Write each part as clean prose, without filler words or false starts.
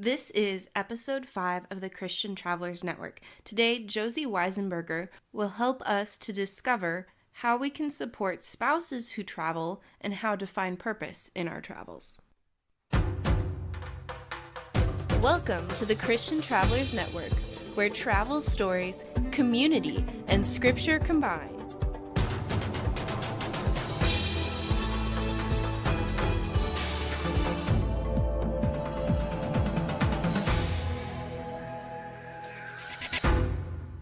This is episode 5 of the Christian Travelers Network. Today, Josie Weisenberger will help us to discover how we can support spouses who travel and how to find purpose in our travels. Welcome to the Christian Travelers Network, where travel stories, community, and scripture combine.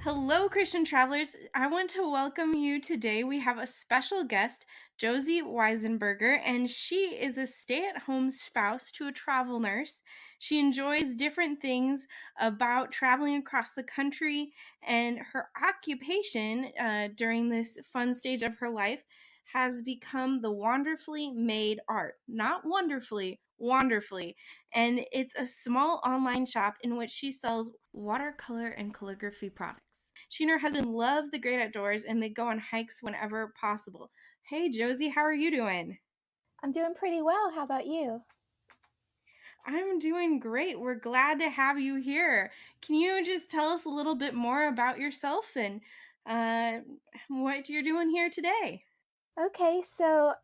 Hello, Christian travelers. I want to welcome you today. We have a special guest, Josie Weisenberger, and she is a stay-at-home spouse to a travel nurse. She enjoys different things about traveling across the country, and her occupation during this fun stage of her life has become the Wonderfully Made Art. Not wonderfully, wonderfully. And it's a small online shop in which she sells watercolor and calligraphy products. She and her husband love the great outdoors, and they go on hikes whenever possible. Hey, Josie, how are you doing? I'm doing pretty well. How about you? I'm doing great. We're glad to have you here. Can you just tell us a little bit more about yourself and uh, what you're doing here today? Okay, so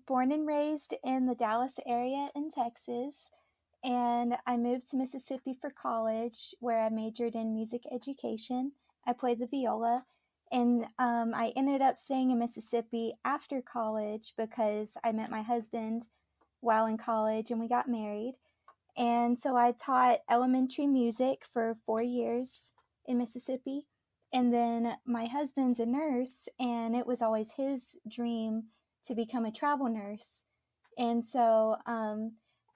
born and raised in the Dallas area in Texas, and I moved to Mississippi for college where I majored in music education. I played the viola, and I ended up staying in Mississippi after college because I met my husband while in college and we got married. And so I taught elementary music for 4 years in Mississippi. And then my husband's a nurse, and it was always his dream to become a travel nurse. And so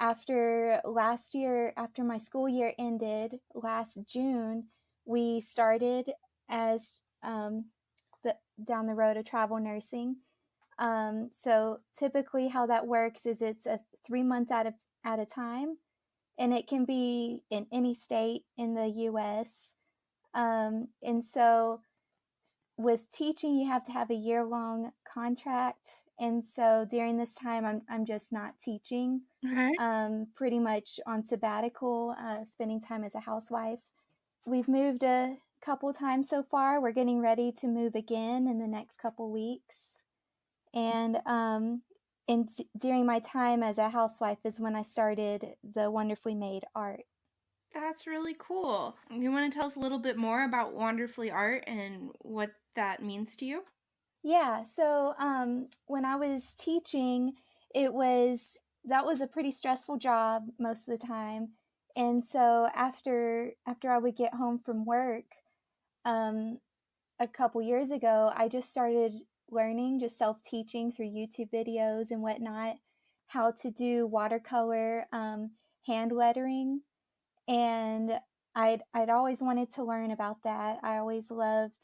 after last year, after my school year ended last June, we started as down the road of travel nursing. So typically, how that works is it's a 3 month at a time, and it can be in any state in the US. And so with teaching, you have to have a year-long contract. And so during this time, I'm just not teaching, Okay. pretty much on sabbatical, spending time as a housewife. We've moved a couple times so far. We're getting ready to move again in the next couple weeks. And during my time as a housewife is when I started the Wonderfully Made Art. That's really cool. You want to tell us a little bit more about Wonderfully Art and what that means to you? Yeah, so when I was teaching, that was a pretty stressful job most of the time. And so after I would get home from work, um, a couple years ago, I just started learning, just self-teaching through YouTube videos and whatnot, how to do watercolor, hand lettering. And I'd always wanted to learn about that. I always loved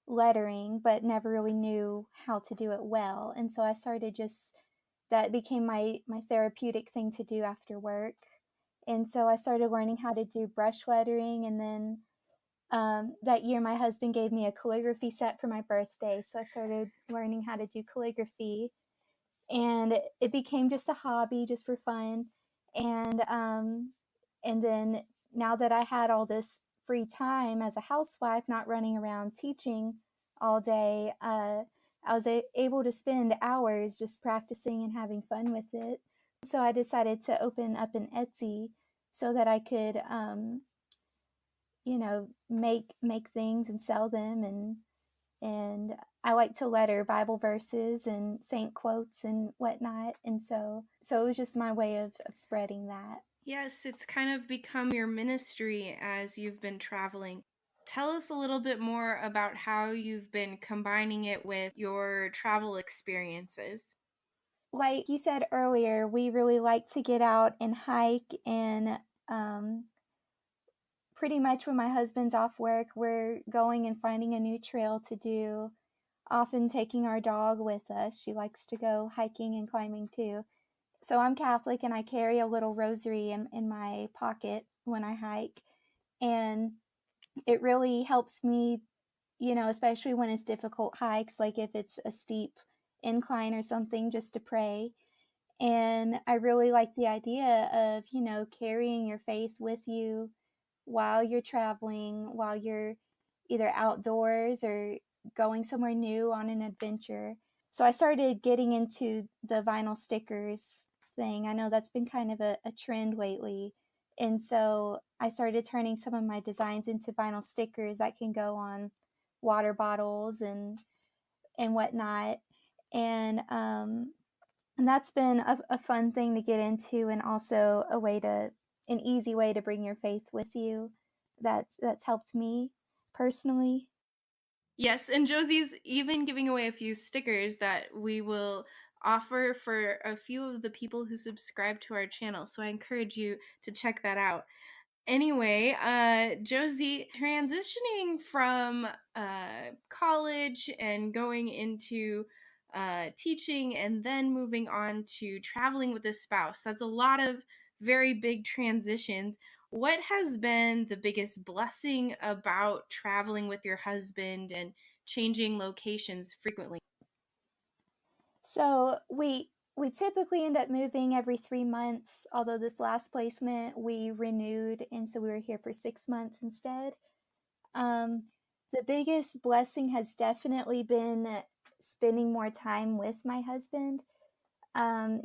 lettering, but never really knew how to do it well. And so I started just that became my therapeutic thing to do after work. And so I started learning how to do brush lettering, and then that year my husband gave me a calligraphy set for my birthday, so I started learning how to do calligraphy, and it became just a hobby, just for fun. And um, and then now that I had all this free time as a housewife, not running around teaching all day, I was able to spend hours just practicing and having fun with it. So I decided to open up an Etsy so that I could make things and sell them. And I like to letter Bible verses and saint quotes and whatnot. And so it was just my way of spreading that. Yes, it's kind of become your ministry as you've been traveling. Tell us a little bit more about how you've been combining it with your travel experiences. Like you said earlier, we really like to get out and hike. And um, pretty much when my husband's off work, we're going and finding a new trail to do, often taking our dog with us. She likes to go hiking and climbing too. So I'm Catholic, and I carry a little rosary in my pocket when I hike. And it really helps me, especially when it's difficult hikes, like if it's a steep incline or something, just to pray. And I really like the idea of, carrying your faith with you while you're traveling, while you're either outdoors or going somewhere new on an adventure. So I started getting into the vinyl stickers thing. I know that's been kind of a trend lately. And so I started turning some of my designs into vinyl stickers that can go on water bottles and whatnot. And and that's been a fun thing to get into, and also an easy way to bring your faith with you. That's helped me personally. Yes, and Josie's even giving away a few stickers that we will offer for a few of the people who subscribe to our channel. So I encourage you to check that out. Anyway, Josie, transitioning from college and going into teaching and then moving on to traveling with a spouse, that's a lot of very big transitions. What has been the biggest blessing about traveling with your husband and changing locations frequently? So we typically end up moving every 3 months, although this last placement we renewed, and so we were here for 6 months instead. Um, the biggest blessing has definitely been spending more time with my husband.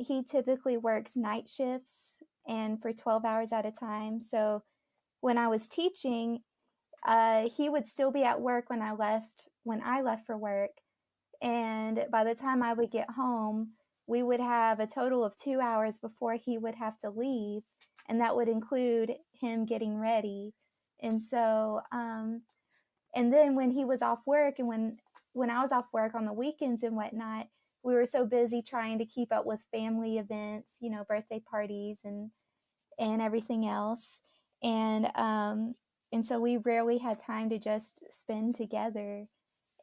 He typically works night shifts and for 12 hours at a time. So when I was teaching, he would still be at work when I left for work. And by the time I would get home, we would have a total of 2 hours before he would have to leave. And that would include him getting ready. And so, and then when he was off work and when I was off work on the weekends and whatnot, we were so busy trying to keep up with family events, birthday parties and everything else. And so we rarely had time to just spend together.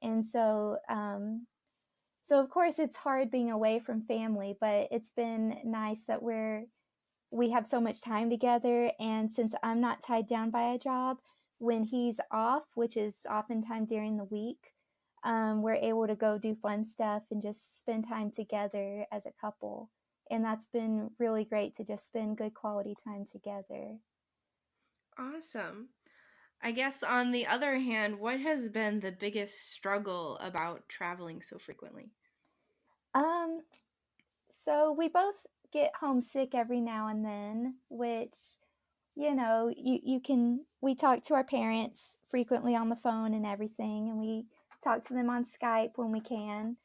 And so of course it's hard being away from family, but it's been nice that we have so much time together. And since I'm not tied down by a job, when he's off, which is oftentimes during the week, we're able to go do fun stuff and just spend time together as a couple. And that's been really great to just spend good quality time together. Awesome. I guess on the other hand, what has been the biggest struggle about traveling so frequently? Um, so we both get homesick every now and then, which you can we talk to our parents frequently on the phone and everything, and we talk to them on Skype when we can.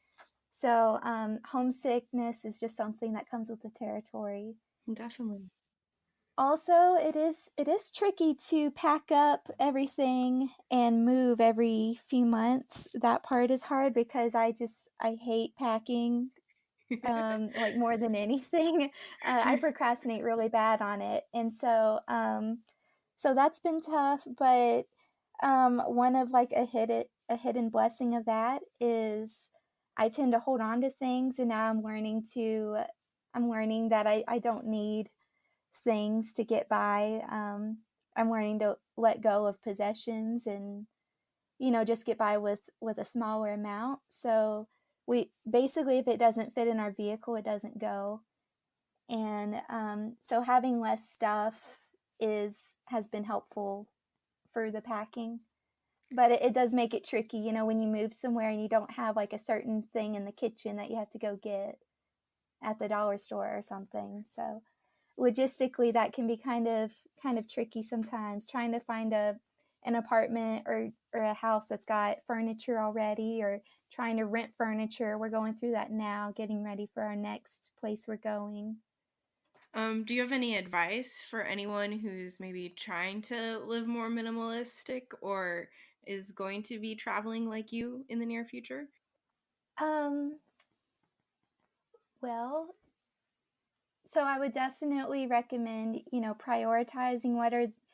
So homesickness is just something that comes with the territory. Definitely. Also, it is tricky to pack up everything and move every few months. That part is hard because I hate packing, like more than anything. I procrastinate really bad on it, and so that's been tough. But one of like a hidden blessing of that is I tend to hold on to things, and now I'm learning that I don't need things to get by. I'm learning to let go of possessions and just get by with a smaller amount. So we basically, if it doesn't fit in our vehicle, it doesn't go. And so having less stuff is has been helpful for the packing. But it does make it tricky, when you move somewhere and you don't have like a certain thing in the kitchen that you have to go get at the dollar store or something. So logistically that can be kind of tricky sometimes, trying to find an apartment or a house that's got furniture already, or trying to rent furniture. We're going through that now, getting ready for our next place we're going. Do you have any advice for anyone who's maybe trying to live more minimalistic or is going to be traveling like you in the near future? um well, so I would definitely recommend, prioritizing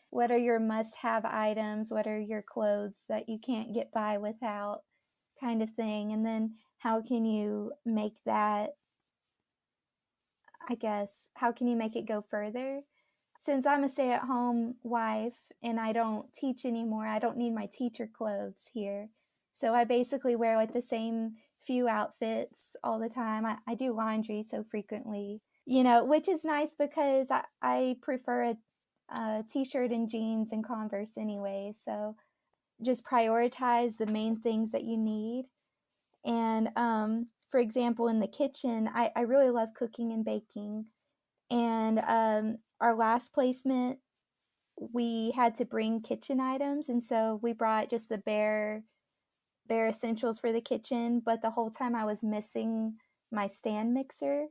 what are your must-have items, what are your clothes that you can't get by without, kind of thing. And then how can you make that, I guess, how can you make it go further? Since I'm a stay-at-home wife and I don't teach anymore, I don't need my teacher clothes here. So I basically wear like the same few outfits all the time. I do laundry so frequently. which is nice because I prefer a t-shirt and jeans and Converse anyway. So just prioritize the main things that you need. And for example, in the kitchen, I really love cooking and baking. And our last placement, we had to bring kitchen items, and so we brought just the bare essentials for the kitchen. But the whole time I was missing my stand mixer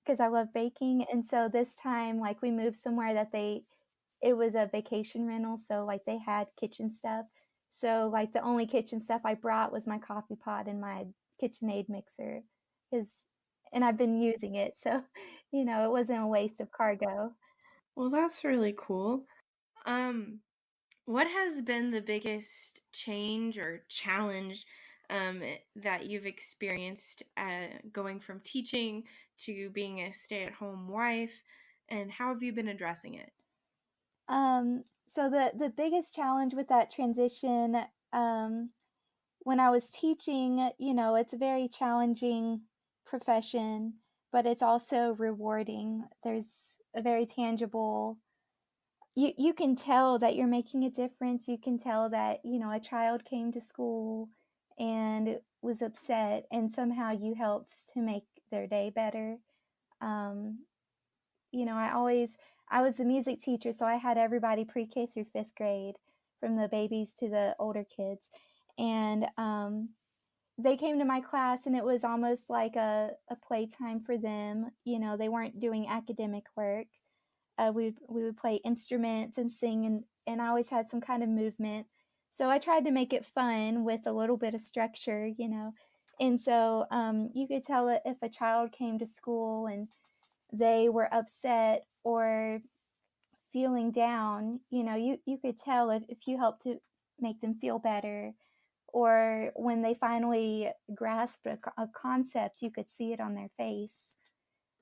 because I love baking. And so this time, like we moved somewhere that it was a vacation rental, so like they had kitchen stuff. So like the only kitchen stuff I brought was my coffee pot and my KitchenAid mixer, because and I've been using it, so it wasn't a waste of cargo. Well, that's really cool. Um, what has been the biggest change or challenge that you've experienced going from teaching to being a stay-at-home wife, and how have you been addressing it? So the biggest challenge with that transition, um, when I was teaching, it's a very challenging profession, but it's also rewarding. There's a very tangible, you can tell that you're making a difference. You can tell that, a child came to school and was upset, and somehow you helped to make their day better. Um, I was the music teacher, so I had everybody pre-K through fifth grade, from the babies to the older kids. And they came to my class, and it was almost like a playtime for them. They weren't doing academic work. We would play instruments and sing, and I always had some kind of movement. So I tried to make it fun with a little bit of structure. And so you could tell it if a child came to school and they were upset or feeling down. You could tell if you helped to make them feel better, or when they finally grasped a concept, you could see it on their face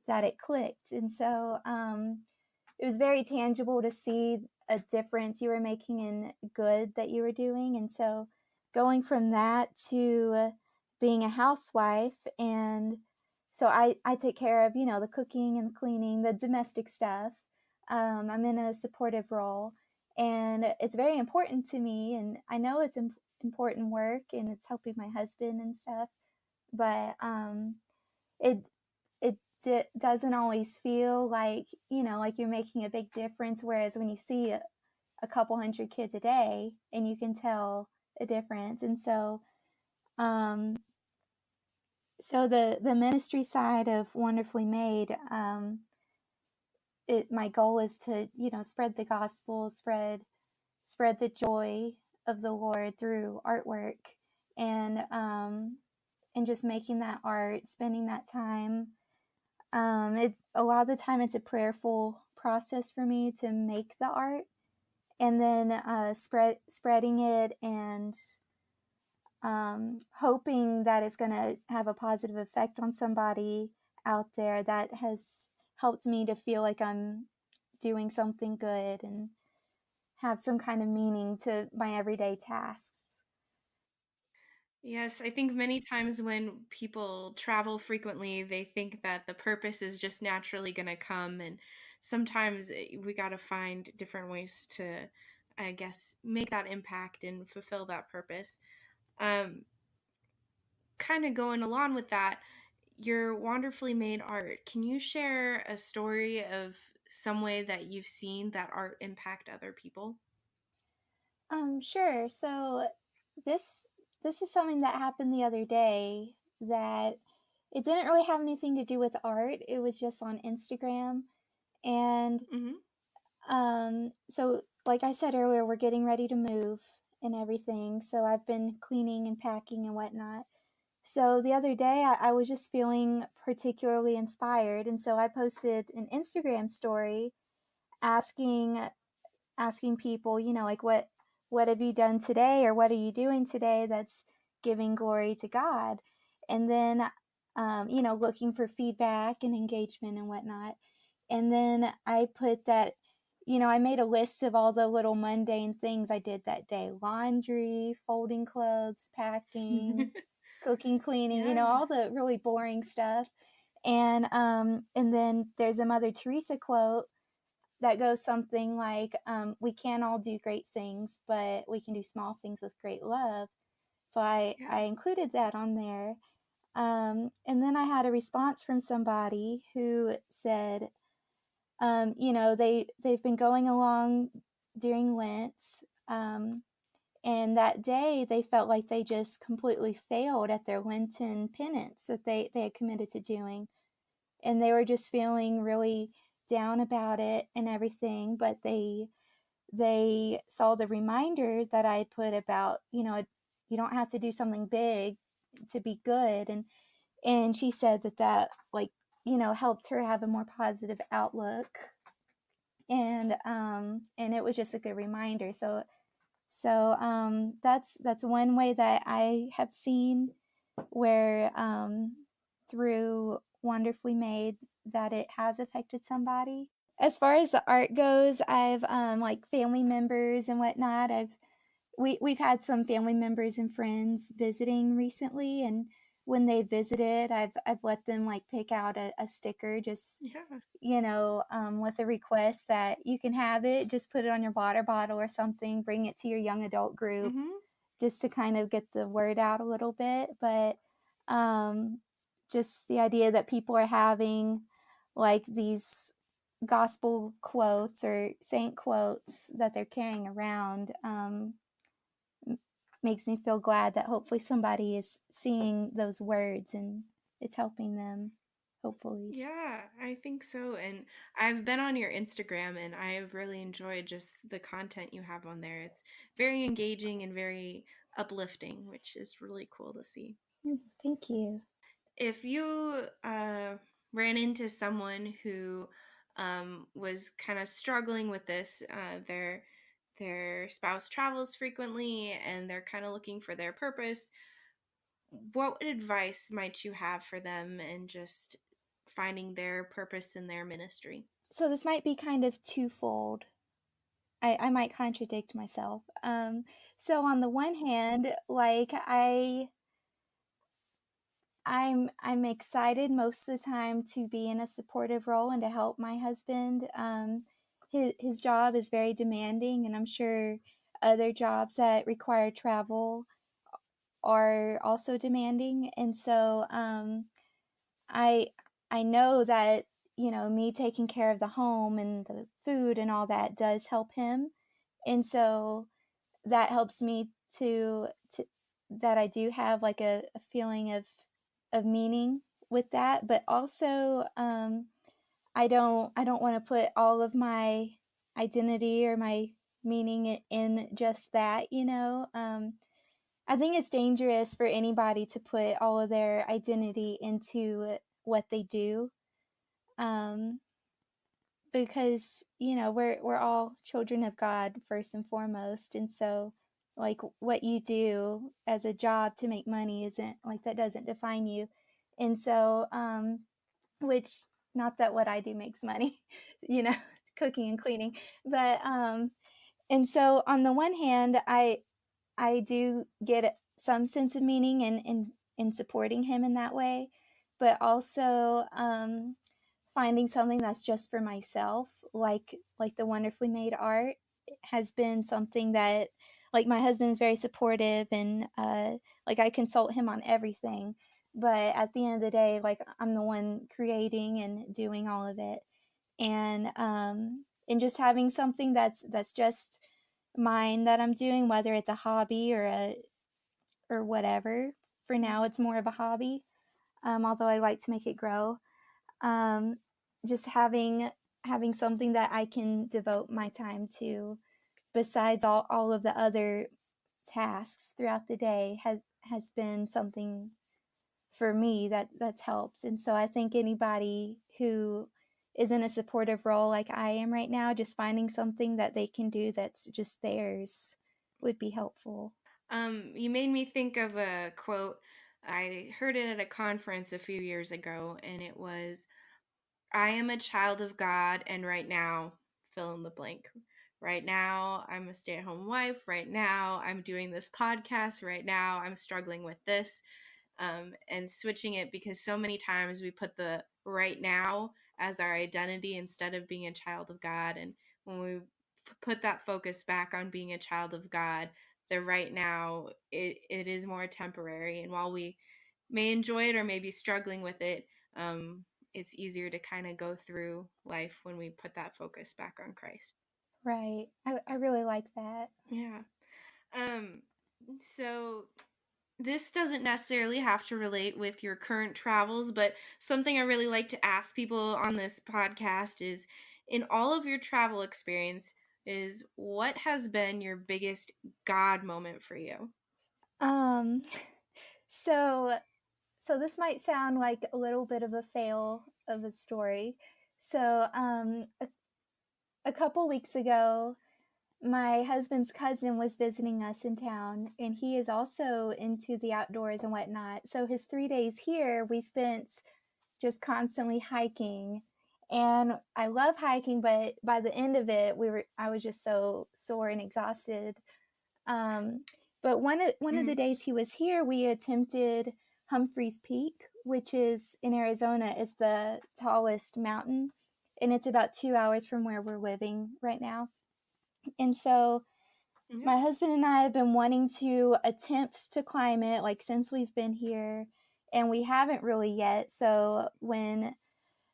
that it clicked. And so it was very tangible to see a difference you were making in good that you were doing. And so going from that to being a housewife, and so I take care of, the cooking and the cleaning, the domestic stuff. I'm in a supportive role, and it's very important to me. And I know it's important work, and it's helping my husband and stuff. But it it doesn't always feel like you're making a big difference. Whereas when you see a couple hundred kids a day, and you can tell a difference. And so um, the ministry side of Wonderfully Made, my goal is to spread the gospel, spread the joy of the Lord through artwork, and just making that art, spending that time. It's a lot of the time it's a prayerful process for me to make the art, and then spreading it, and hoping that it's going to have a positive effect on somebody out there. That has helped me to feel like I'm doing something good and have some kind of meaning to my everyday tasks. Yes, I think many times when people travel frequently, they think that the purpose is just naturally going to come. And sometimes we got to find different ways to, I guess, make that impact and fulfill that purpose. Um, Kind of going along with that, your wonderfully made art. Can you share a story of some way that you've seen that art impact other people? Sure. So this this is something that happened the other day, that it didn't really have anything to do with art. It was just on Instagram. And Hmm. so like I said earlier, we're getting ready to move and everything. So I've been cleaning and packing and whatnot. So the other day, I was just feeling particularly inspired, and so I posted an Instagram story asking people, like, what have you done today, or what are you doing today that's giving glory to God? And then looking for feedback and engagement and whatnot. And then I put that, I made a list of all the little mundane things I did that day: laundry, folding clothes, packing, cooking, cleaning, Yeah. all the really boring stuff. And then there's a Mother Teresa quote that goes something like, "We can all do great things, but we can do small things with great love." So I Yeah. included that on there. And then I had a response from somebody who said, they've been going along during Lent, um, and that day they felt like they just completely failed at their Lenten penance that they had committed to doing, and they were just feeling really down about it and everything. But they saw the reminder that I had put about, you don't have to do something big to be good, and she said that like, helped her have a more positive outlook, and it was just a good reminder. So that's one way that I have seen where, through Wonderfully Made, that it has affected somebody. As far as the art goes, I've, like, family members and whatnot. We've had some family members and friends visiting recently, and when they visited, I've let them like pick out a sticker, just, Yeah. with a request that you can have it, just put it on your water bottle or something, bring it to your young adult group, Mhm. just to kind of get the word out a little bit. But, um, just the idea that people are having like these gospel quotes or saint quotes that they're carrying around, makes me feel glad that hopefully somebody is seeing those words and it's helping them, hopefully. Yeah, I think so. And I've been on your Instagram and I've really enjoyed just the content you have on there. It's very engaging and very uplifting, which is really cool to see. Thank you. If you ran into someone who was kind of struggling with this, their spouse travels frequently and they're kind of looking for their purpose, what advice might you have for them and just finding their purpose in their ministry? So this might be kind of twofold. I might contradict myself. So on the one hand, like, I'm excited most of the time to be in a supportive role and to help my husband. His job is very demanding, and I'm sure other jobs that require travel are also demanding. And so, I I know that, me taking care of the home and the food and all that does help him. And so that helps me to that I do have like a feeling of meaning with that. But also, I don't want to put all of my identity or my meaning in just that. I think it's dangerous for anybody to put all of their identity into what they do, um, because we're all children of God first and foremost, and so like what you do as a job to make money isn't like that doesn't define you, and so, which, not that what I do makes money, you know, cooking and cleaning, but, and so on the one hand, I do get some sense of meaning in supporting him in that way, but also, finding something that's just for myself, like the Wonderfully Made art, has been something that, like, my husband's very supportive, and like, I consult him on everything, but at the end of the day, like, I'm the one creating and doing all of it, and just having something that's just mine that I'm doing, whether it's a hobby or whatever. For now, it's more of a hobby, although I like to make it grow. Um, just having something that I can devote my time to, besides all of the other tasks throughout the day, has been something for me that's helped. And so I think anybody who is in a supportive role like I am right now, just finding something that they can do that's just theirs would be helpful. You made me think of a quote. I heard it at a conference a few years ago, and it was, I am a child of God, and right now, fill in the blank. Right now, I'm a stay at home wife. Right now, I'm doing this podcast. Right now, I'm struggling with this. And switching it because so many times we put the right now as our identity instead of being a child of God. And when we put that focus back on being a child of God, the right now it is more temporary. And while we may enjoy it or may be struggling with it, um, it's easier to kind of go through life when we put that focus back on Christ. Right. I really like that. Yeah. Um, so this doesn't necessarily have to relate with your current travels, but something I really like to ask people on this podcast is, in all of your travel experience, is what has been your biggest God moment for you? Um, so so this might sound like a little bit of a fail of a story. So, a couple weeks ago, my husband's cousin was visiting us in town, and he is also into the outdoors and whatnot. So his 3 days here, we spent just constantly hiking. And I love hiking, but by the end of it, I was just so sore and exhausted. Um, but one of the Mhm. days he was here, we attempted Humphreys Peak, which is in Arizona. It's the tallest mountain, and it's about 2 hours from where we're living right now. And so Yeah. my husband and I have been wanting to attempt to climb it like since we've been here, and we haven't really yet. So when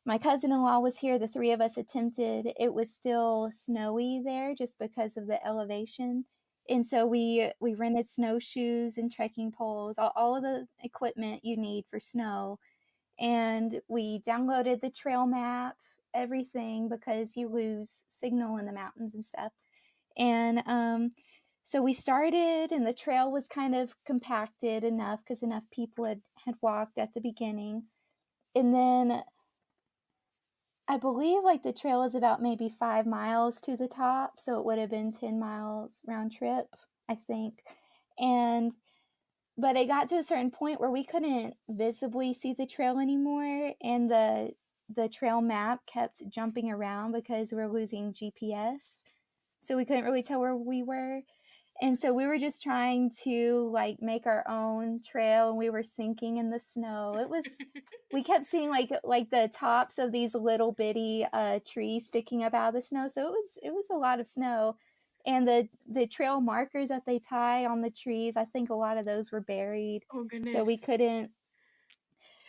my cousin-in-law was here, the three of us attempted. It was still snowy there just because of the elevation. And so we rented snowshoes and trekking poles, all of the equipment you need for snow. And we downloaded the trail map, everything, because you lose signal in the mountains and stuff. And so we started, and the trail was kind of compacted enough because enough people had walked at the beginning. And then I believe like the trail is about maybe 5 miles to the top, so it would have been 10 miles round trip, I think. And but it got to a certain point where we couldn't visibly see the trail anymore, and the trail map kept jumping around because we were losing GPS. So we couldn't really tell where we were. And so we were just trying to like make our own trail, and we were sinking in the snow. It was We kept seeing like the tops of these little bitty trees sticking up out of the snow. So it was a lot of snow. And the trail markers that they tie on the trees, I think a lot of those were buried. Oh So goodness.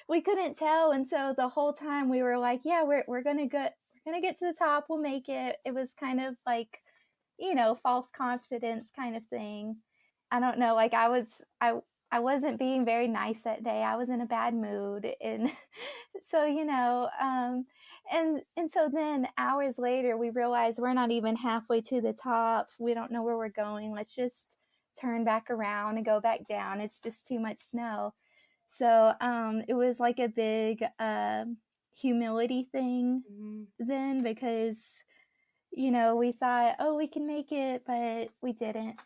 we couldn't tell. And so the whole time we were like, yeah, we're gonna get to the top, we'll make it. It was kind of like, false confidence kind of thing. I don't know, like I wasn't being very nice that day. I was in a bad mood, and so and so then hours later we realized we're not even halfway to the top. We don't know where we're going. Let's just turn back around and go back down. It's just too much snow. So it was like a big humility thing Mhm. then, because we thought, oh, we can make it, but we didn't.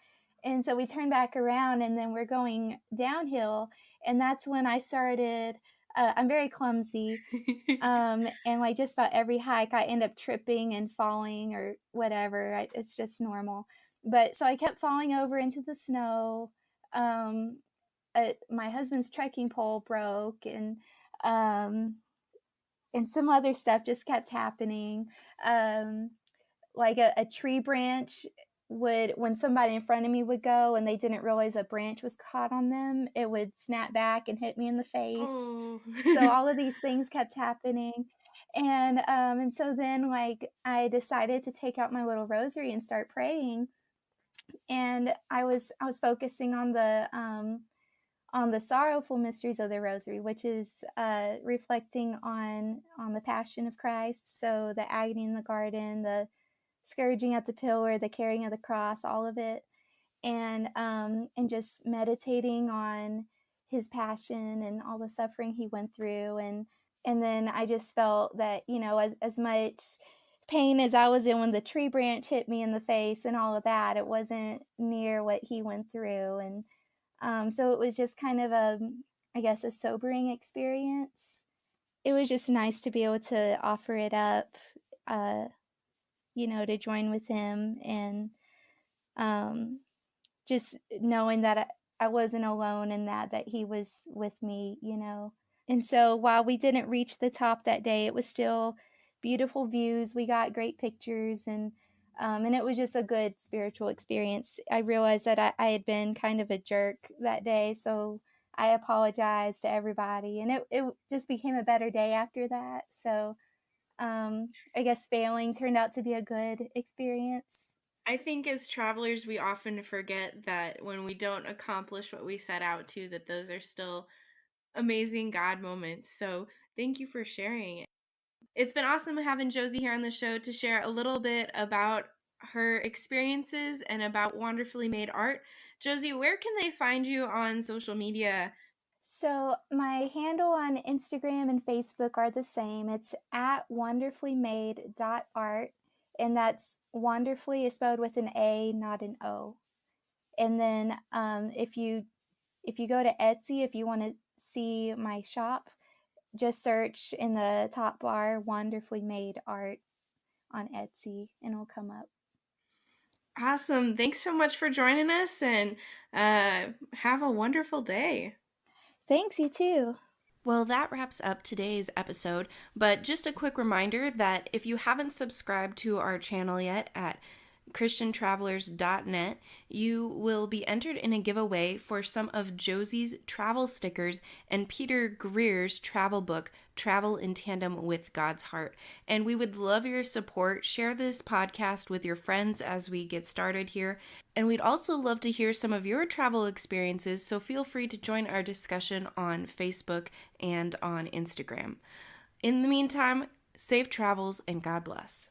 And so we turned back around, and then we're going downhill. And that's when I started. I'm very clumsy. And like just about every hike, I end up tripping and falling or whatever. It's just normal. But so I kept falling over into the snow. Um, my husband's trekking pole broke, um, and some other stuff just kept happening. Um, like a tree branch would, when somebody in front of me would go and they didn't realize a branch was caught on them, it would snap back and hit me in the face. Oh. So all of these things kept happening. And so then like I decided to take out my little rosary and start praying. And I was focusing on the sorrowful mysteries of the rosary, which is reflecting on the passion of Christ. So the agony in the garden, the scourging at the pillar, the carrying of the cross, all of it, and just meditating on his passion and all the suffering he went through. And then I just felt that, as much pain as I was in when the tree branch hit me in the face and all of that, it wasn't near what he went through. And so it was just kind of I guess, a sobering experience. It was just nice to be able to offer it up, uh, to join with him, and um, just knowing that I wasn't alone, and that he was with me. And so while we didn't reach the top that day, it was still beautiful views. We got great pictures and it was just a good spiritual experience. I realized that I had been kind of a jerk that day, so I apologized to everybody, and it just became a better day after that. So I guess failing turned out to be a good experience. I think as travelers, we often forget that when we don't accomplish what we set out to, that those are still amazing God moments. So thank you for sharing it. It's been awesome having Josie here on the show to share a little bit about her experiences and about wonderfully made art. Josie, where can they find you on social media? So my handle on Instagram and Facebook are the same. It's at wonderfullymade.art, and that's wonderfully is spelled with an A, not an O. And then if you go to Etsy, if you want to see my shop, just search in the top bar "Wonderfully Made Art" on Etsy, and it'll come up. Awesome. Thanks so much for joining us and have a wonderful day. Thanks, you too. Well, that wraps up today's episode. But just a quick reminder that if you haven't subscribed to our channel yet at christiantravelers.net, you will be entered in a giveaway for some of Josie's travel stickers and Peter Greer's travel book, Travel in Tandem with God's Heart. And we would love your support. Share this podcast with your friends as we get started here. And we'd also love to hear some of your travel experiences, so feel free to join our discussion on Facebook and on Instagram. In the meantime, safe travels and God bless.